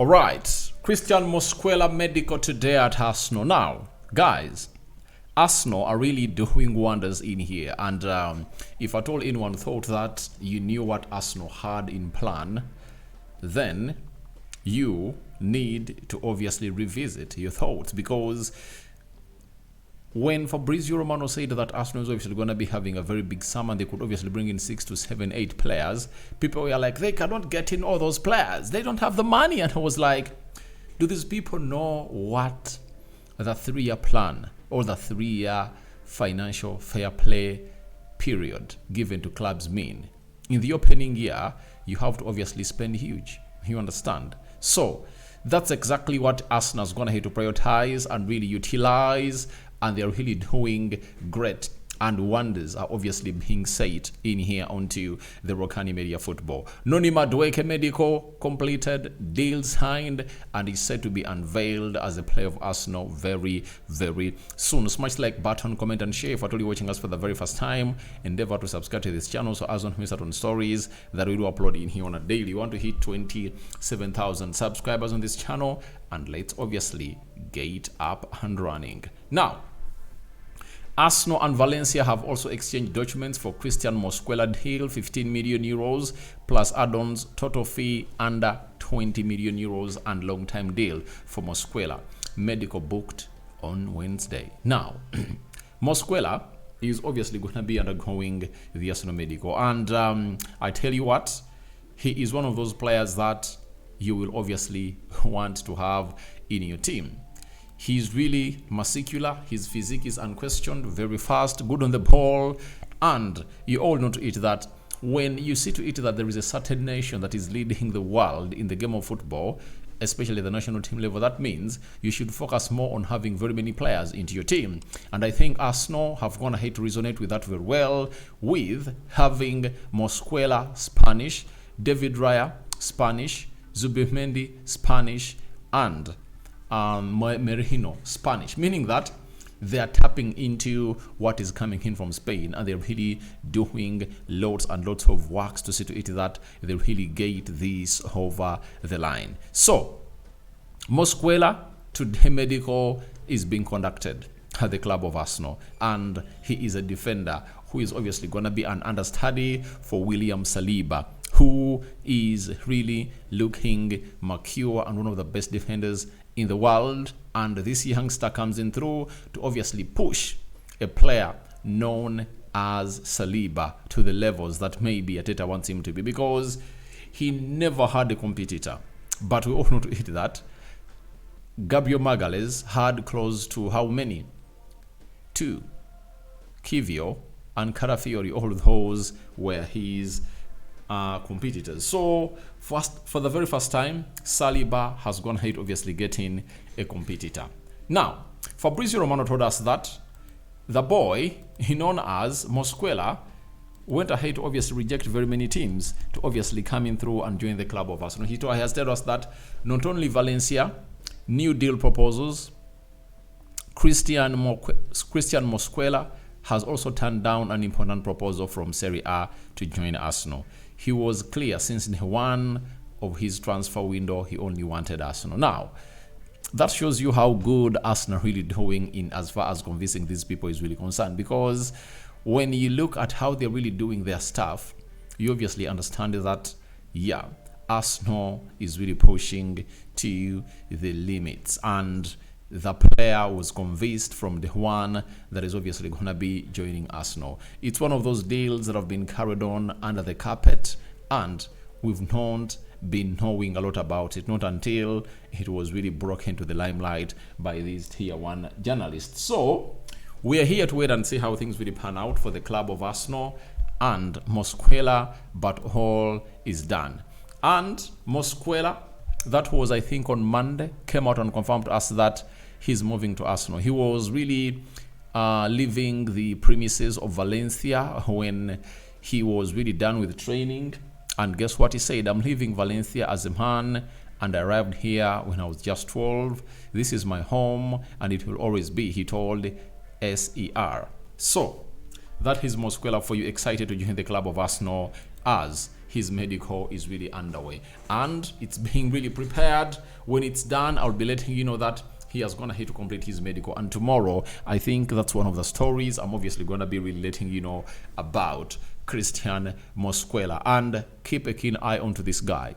All right, Cristhian Mosquera medical today at Arsenal. Now, guys, Arsenal are really doing wonders in here. And if at all anyone thought that you knew what Arsenal had in plan, then you need to obviously revisit your thoughts, because when Fabrizio Romano said that Arsenal is obviously going to be having a very big summer, they could obviously bring in 6 to 7, 8 players, people were like, they cannot get in all those players. They don't have the money. And I was like, do these people know what the 3-year plan or the 3-year financial fair play period given to clubs mean? In the opening year, you have to obviously spend huge. You understand? So that's exactly what Arsenal is going to have to prioritize and really utilize, and they're really doing great, and wonders are obviously being said in here onto the Rokani Media Football. Noni Madueke medical completed, deal signed, and is said to be unveiled as a player of Arsenal very, very soon. Smash the like button, comment, and share. If at all you're watching us for the very first time, endeavor to subscribe to this channel so as don't miss out on stories that we do upload in here on a daily. We want to hit 27,000 subscribers on this channel, and let's obviously get up and running. Now, Arsenal and Valencia have also exchanged documents for Cristhian Mosquera deal, 15 million euros plus add-ons, total fee under 20 million euros, and long-time deal for Mosquera. Medical booked on Wednesday. Now, Mosquera is obviously going to be undergoing the Arsenal medical, and I tell you what, he is one of those players that you will obviously want to have in your team. He's really muscular, his physique is unquestioned, very fast, good on the ball, and you all know to it that when you see to it that there is a certain nation that is leading the world in the game of football, especially the national team level, that means you should focus more on having very many players into your team. And I think Arsenal have gone ahead to resonate with that very well, with having Mosquera Spanish, David Raya Spanish, Zubimendi Spanish, and Merino Spanish, meaning that they are tapping into what is coming in from Spain, and they're really doing lots and lots of works to see to it that they really get this over the line. So Mosquera today medical is being conducted at the club of Arsenal, and he is a defender who is obviously going to be an understudy for William Saliba, who is really looking mature and one of the best defenders in the world. And this youngster comes in through to obviously push a player known as Saliba to the levels that maybe Ateta wants him to be, because he never had a competitor. But we all know to it that Gabriel Magalhaes had close to how many? 2. Kivio and Carafiori, all those were his competitors. So for the very first time, Saliba has gone ahead obviously getting a competitor. Now, Fabrizio Romano told us that the boy, known as Mosquera, went ahead to obviously reject very many teams to obviously come in through and join the club of Arsenal. He has told us that not only Valencia, new deal proposals, Cristhian Mosquera has also turned down an important proposal from Serie A to join Arsenal. He was clear since day one of his transfer window, he only wanted Arsenal. Now, that shows you how good Arsenal are really doing in as far as convincing these people is really concerned, because when you look at how they're really doing their stuff, you obviously understand that, yeah, Arsenal is really pushing to the limits, and the player was convinced from the one that is obviously going to be joining Arsenal. It's one of those deals that have been carried on under the carpet, and we've not been knowing a lot about it, not until it was really brought into the limelight by these tier 1 journalists. So we are here to wait and see how things really pan out for the club of Arsenal and Mosquera, but all is done. And Mosquera, that was I think on Monday, came out and confirmed to us that he's moving to Arsenal. He was really leaving the premises of Valencia when he was really done with training. And guess what he said? I'm leaving Valencia as a man, and I arrived here when I was just 12. This is my home, and it will always be, he told SER. So that is Mosquera for you, excited to join the club of Arsenal as his medical is really underway and it's being really prepared. When it's done, I'll be letting you know that he has gone ahead to complete his medical, and tomorrow I think that's one of the stories I'm obviously going to be really letting you know about Cristhian Mosquera. And keep a keen eye onto this guy.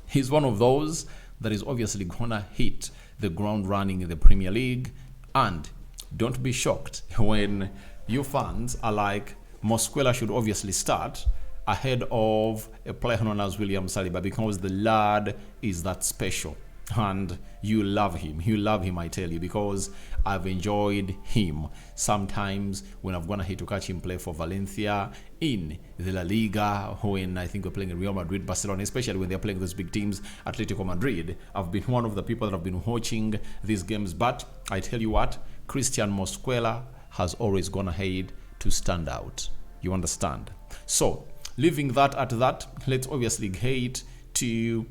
He's one of those that is obviously gonna hit the ground running in the Premier League, and don't be shocked when you fans are like, Mosquera should obviously start ahead of a player known as William Saliba, because the lad is that special and you love him, I tell you, because I've enjoyed him sometimes when I've gone ahead to catch him play for Valencia in the La Liga, when I think we're playing in Real Madrid, Barcelona, especially when they're playing those big teams, Atletico Madrid. I've been one of the people that have been watching these games, but I tell you what, Cristhian Mosquera has always gone ahead to stand out. You understand? So leaving that at that, let's obviously get to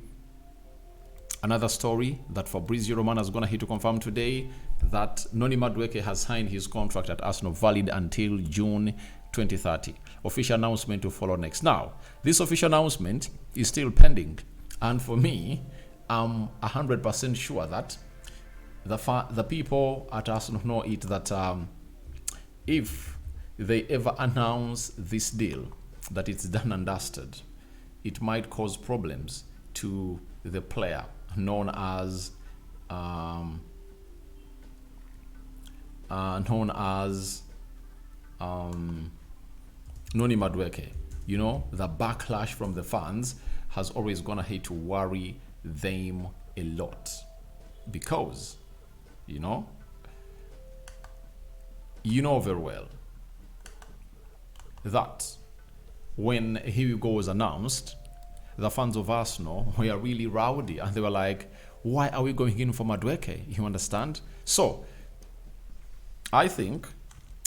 another story that Fabrizio Romano is going to hit to confirm today, that Noni Madueke has signed his contract at Arsenal, valid until June 2030. Official announcement to follow next. Now, this official announcement is still pending, and for me, I'm 100% sure that the people at Arsenal know it, that if they ever announce this deal, that it's done and dusted, it might cause problems to the player known as Noni Madueke. You know, the backlash from the fans has always gone ahead to worry them a lot, because you know very well that when Hugo was announced, the fans of Arsenal were really rowdy, and they were like, why are we going in for Madueke? You understand? So I think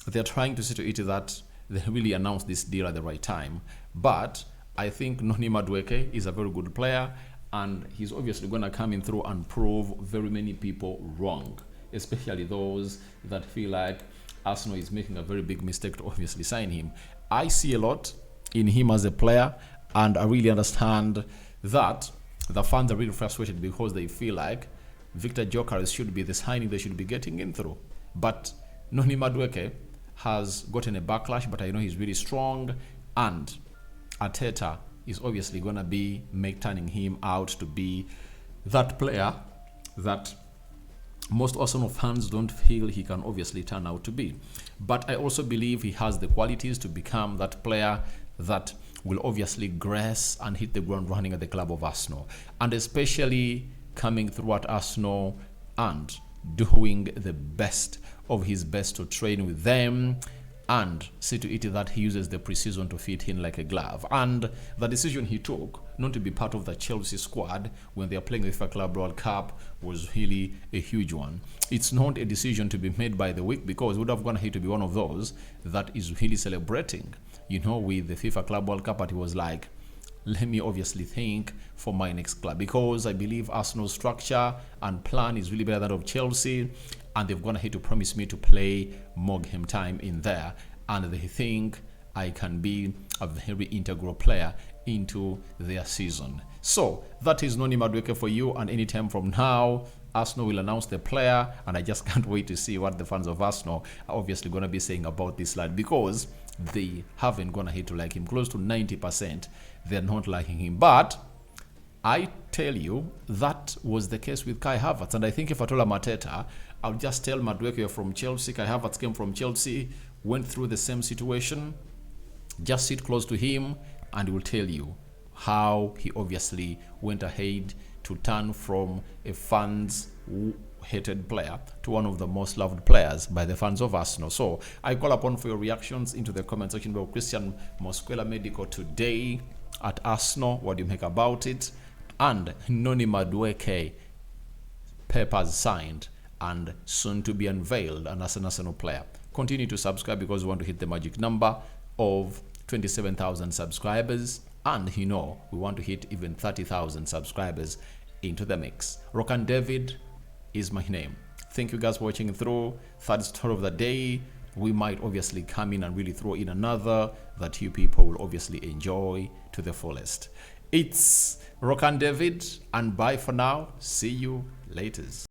they're trying to see to it that they really announced this deal at the right time. But I think Noni Madueke is a very good player, and he's obviously going to come in through and prove very many people wrong, especially those that feel like Arsenal is making a very big mistake to obviously sign him. I see a lot in him as a player, and I really understand that the fans are really frustrated because they feel like Victor Gyökeres should be the signing they should be getting in through. But Noni Madueke has gotten a backlash, but I know he's really strong, and Arteta is obviously going to be turning him out to be that player that most Arsenal fans don't feel he can obviously turn out to be. But I also believe he has the qualities to become that player that will obviously grace and hit the ground running at the club of Arsenal, and especially coming through at Arsenal and doing the best of his best to train with them and see to it that he uses the preseason to fit in like a glove. And the decision he took not to be part of the Chelsea squad when they are playing the FIFA Club World Cup was really a huge one. It's not a decision to be made by the week, because it would have gone ahead to be one of those that is really celebrating, you know, with the FIFA Club World Cup. But he was like, let me obviously think for my next club, because I believe Arsenal's structure and plan is really better than that of Chelsea, and they've gone ahead to promise me to play more game time in there, and they think I can be a very integral player into their season. So that is Noni Madueke for you, and anytime from now Arsenal will announce the player, and I just can't wait to see what the fans of Arsenal are obviously going to be saying about this lad, because they haven't gone ahead to like him. Close to 90% they're not liking him. But I tell you, that was the case with Kai Havertz, and I think if I told Arteta, I'll just tell Madueke you're from Chelsea, Kai Havertz came from Chelsea, went through the same situation, just sit close to him and he will tell you how he obviously went ahead to turn from a fans hated player to one of the most loved players by the fans of Arsenal. So I call upon for your reactions into the comment section below. Cristhian Mosquera medical today at Arsenal, what do you make about it? And Noni Madueke papers signed and soon to be unveiled, and as an Arsenal player. Continue to subscribe, because we want to hit the magic number of 27,000 subscribers, and you know we want to hit even 30,000 subscribers into the mix. Rokani David is my name. Thank you guys for watching through. Third story of the day, we might obviously come in and really throw in another that you people will obviously enjoy to the fullest. It's Rokani David, and bye for now. See you later.